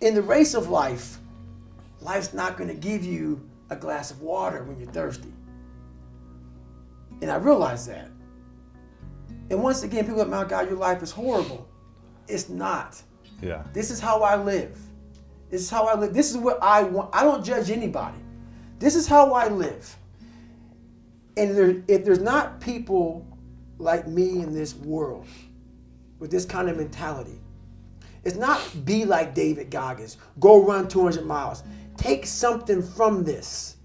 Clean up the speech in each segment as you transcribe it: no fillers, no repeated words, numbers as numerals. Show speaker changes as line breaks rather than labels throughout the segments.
in the race of life, life's not going to give you a glass of water when you're thirsty. And I realize that. And once again, people are like, my God, your life is horrible. It's not.
Yeah.
This is how I live. This is how I live. This is what I want. I don't judge anybody. This is how I live. And if there's not people like me in this world with this kind of mentality, it's not be like David Goggins. Go run 200 miles. Take something from this.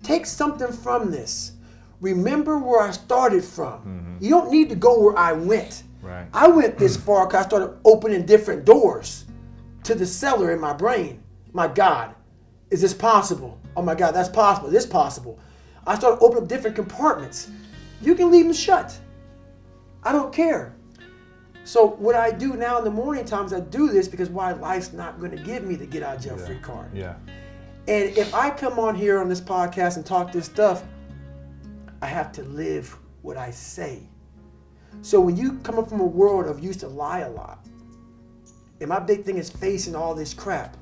Take something from this. Remember where I started from. Mm-hmm. You don't need to go where I went.
Right.
I went this far because I started opening different doors to the cellar in my brain. My God, is this possible? Oh my God, that's possible. This possible. I started opening up different compartments. You can leave them shut. I don't care. So what I do now in the morning times, I do this because why life's not going to give me the get out of jail free card.
Yeah.
And if I come on here on this podcast and talk this stuff, I have to live what I say. So when you come up from a world of used to lie a lot, and my big thing is facing all this crap,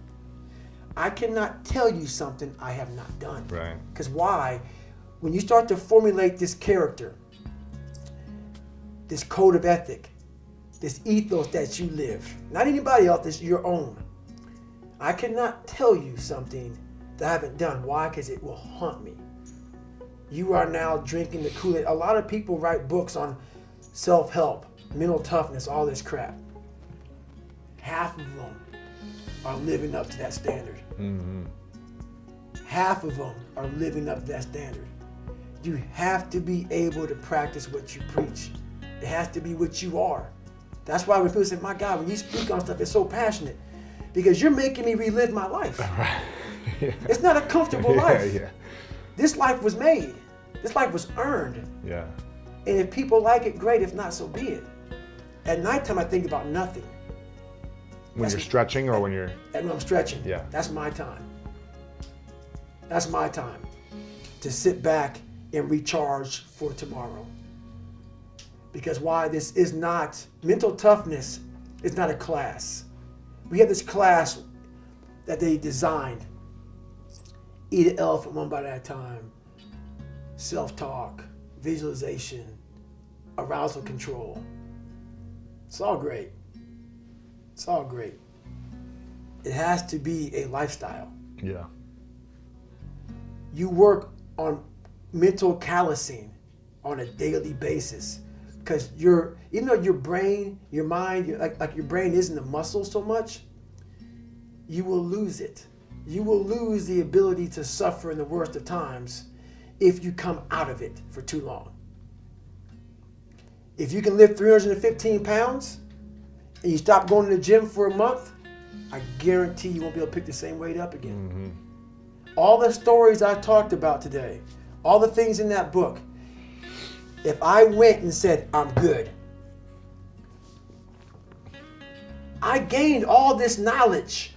I cannot tell you something I have not done.
Right.
Because why? When you start to formulate this character, this code of ethic, this ethos that you live, not anybody else, it's your own. I cannot tell you something that I haven't done. Why? Because it will haunt me. You are now drinking the Kool-Aid. A lot of people write books on self-help, mental toughness, all this crap. Half of them are living up to that standard.
Mm-hmm.
Half of them are living up to that standard. You have to be able to practice what you preach. It has to be what you are. That's why when people say, my God, when you speak on stuff, it's so passionate. Because you're making me relive my life.
Right. Yeah.
It's not a comfortable life.
Yeah.
This life was made. This life was earned.
Yeah.
And if people like it, great. If not, so be it. At nighttime, I think about nothing.
When you're stretching or when you're...
And when I'm stretching.
Yeah.
That's my time. That's my time. To sit back and recharge for tomorrow. Because why? This is not... Mental toughness is not a class. We have this class that they designed. Eat an elephant one bite at a time. Self-talk. Visualization. Arousal control. It's all great. It's all great. It has to be a lifestyle.
Yeah.
You work on mental callousing on a daily basis because even though your brain, your mind, like your brain isn't a muscle so much, you will lose it. You will lose the ability to suffer in the worst of times if you come out of it for too long. If you can lift 315 pounds and you stop going to the gym for a month, I guarantee you won't be able to pick the same weight up again. Mm-hmm. All the stories I talked about today, all the things in that book, if I went and said, I'm good, I gained all this knowledge.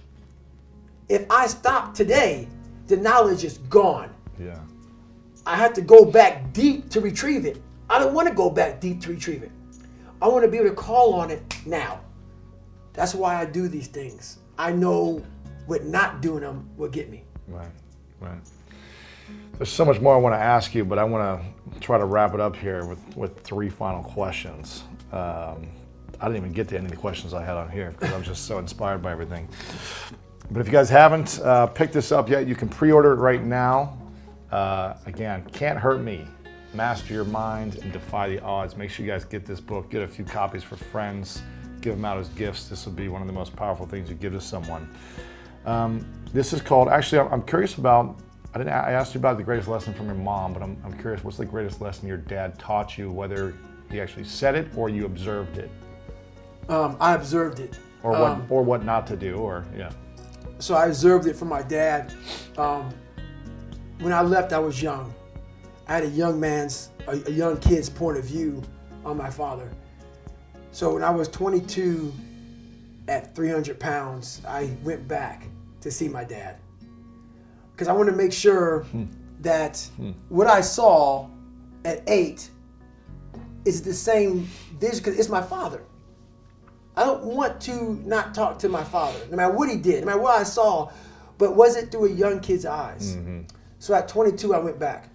If I stop today, the knowledge is gone.
Yeah.
I have to go back deep to retrieve it. I don't want to go back deep to retrieve it. I want to be able to call on it now. That's why I do these things. I know what not doing them will get me.
Right, right. There's so much more I want to ask you, but I want to try to wrap it up here with three final questions. I didn't even get to any of the questions I had on here because I was just so inspired by everything. But if you guys haven't picked this up yet, you can pre-order it right now. Again, Can't Hurt Me. Master Your Mind and Defy the Odds. Make sure you guys get this book. Get a few copies for friends. Give them out as gifts. This will be one of the most powerful things you give to someone. This is called, actually, I'm curious about, I asked you about the greatest lesson from your mom, but I'm curious, what's the greatest lesson your dad taught you, whether he actually said it or you observed it?
I observed it.
Or what not to do, or, yeah.
So I observed it from my dad. When I left, I was young. I had a young kid's point of view on my father. So when I was 22 at 300 pounds, I went back to see my dad. Because I wanted to make sure that what I saw at 8 is the same vision, because it's my father. I don't want to not talk to my father, no matter what he did, no matter what I saw, but was it through a young kid's eyes? Mm-hmm. So at 22, I went back.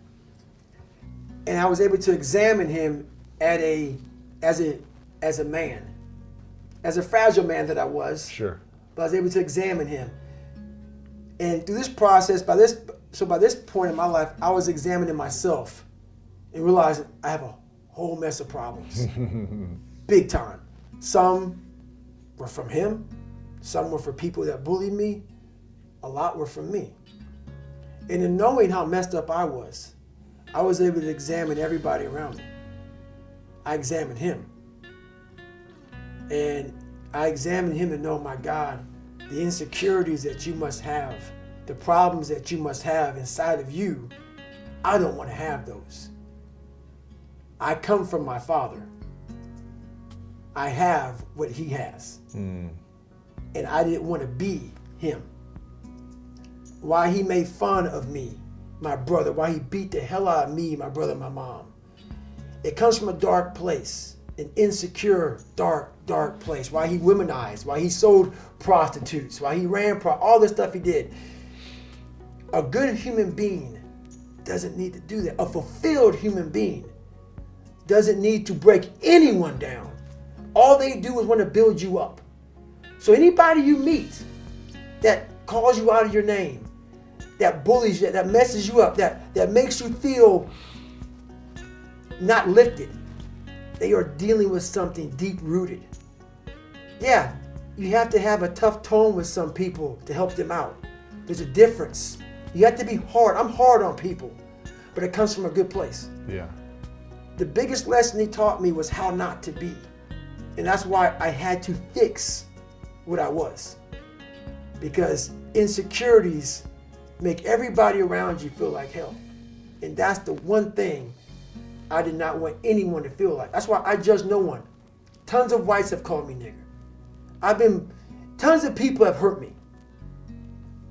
And I was able to examine him as a man, as a fragile man that I was.
Sure.
But I was able to examine him. And through this process, by this point in my life, I was examining myself and realizing I have a whole mess of problems. Big time. Some were from him. Some were for people that bullied me. A lot were from me. And in knowing how messed up I was able to examine everybody around me. I examined him. And I examined him to know, my God, the insecurities that you must have, the problems that you must have inside of you, I don't want to have those. I come from my father. I have what he has. And I didn't want to be him. Why he made fun of me, my brother, why he beat the hell out of me, my brother, and my mom. It comes from a dark place, an insecure, dark place. Why he womanized, why he sold prostitutes, why he ran, all this stuff he did. A good human being doesn't need to do that. A fulfilled human being doesn't need to break anyone down. All they do is want to build you up. So anybody you meet that calls you out of your name, that bullies you, that messes you up, that makes you feel not lifted, they are dealing with something deep-rooted. Yeah, you have to have a tough tone with some people to help them out. There's a difference. You have to be hard. I'm hard on people, but it comes from a good place.
Yeah.
The biggest lesson he taught me was how not to be. And that's why I had to fix what I was. Because insecurities make everybody around you feel like hell. And that's the one thing I did not want anyone to feel like. That's why I judge no one. Tons of whites have called me nigger. Tons of people have hurt me.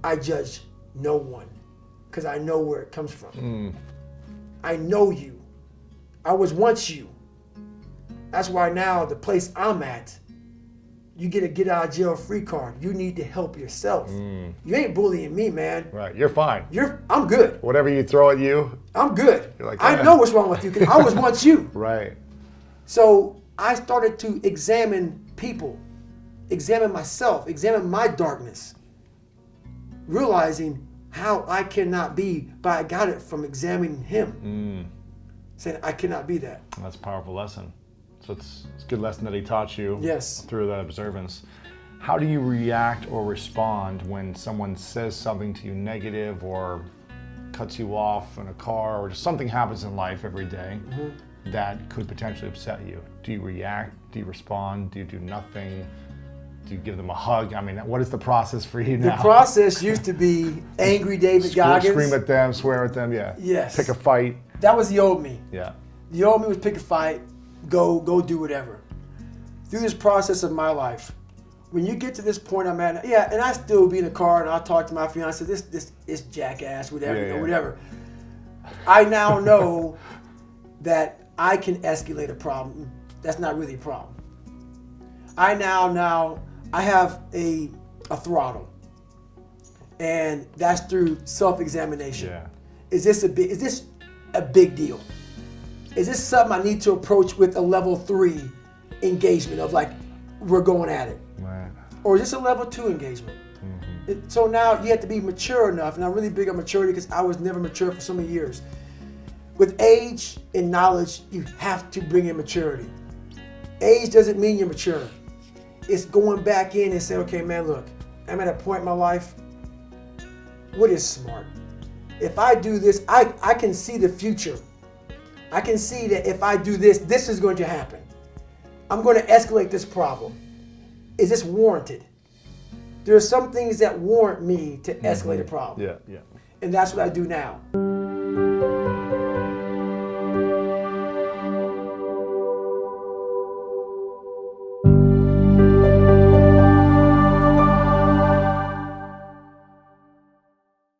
I judge no one because I know where it comes from. I know you. I was once you. That's why now the place I'm at, you get a get out of jail free card. You need to help yourself. You ain't bullying me, man.
Right, you're fine.
I'm good.
Whatever you throw at you,
I'm good.
You're like,
I know what's wrong with you because I was once you.
Right.
So I started to examine people, examine myself, examine my darkness, realizing how I cannot be, but I got it from examining him. Saying I cannot be that.
That's a powerful lesson. So it's a good lesson that he taught you.
Yes.
Through that observance. How do you react or respond when someone says something to you negative or cuts you off in a car or just something happens in life every day that could potentially upset you? Do you react? Do you respond? Do you do nothing? Do you give them a hug? I mean, what is the process for you now?
The process used to be angry David Goggins.
Scream at them, swear at them, yeah.
Yes.
Pick a fight.
That was the old me.
Yeah.
The old me was pick a fight, go do whatever. Through this process of my life, when you get to this point I'm at, and I still be in the car and I'll talk to my fiance, this jackass, whatever, whatever. I now know that I can escalate a problem. That's not really a problem. I have a throttle, and that's through self-examination.
Yeah.
Is this a big deal? Is this something I need to approach with a level 3 engagement of like, we're going at it?
Right.
Or is this a level 2 engagement? So now you have to be mature enough, and I'm really big on maturity because I was never mature for so many years. With age and knowledge, you have to bring in maturity. Age doesn't mean you're mature. It's going back in and saying, okay, man, look, I'm at a point in my life, what is smart? If I do this, I can see the future. I can see that if I do this, this is going to happen. I'm going to escalate this problem. Is this warranted? There are some things that warrant me to escalate a problem.
Yeah.
And that's what I do now.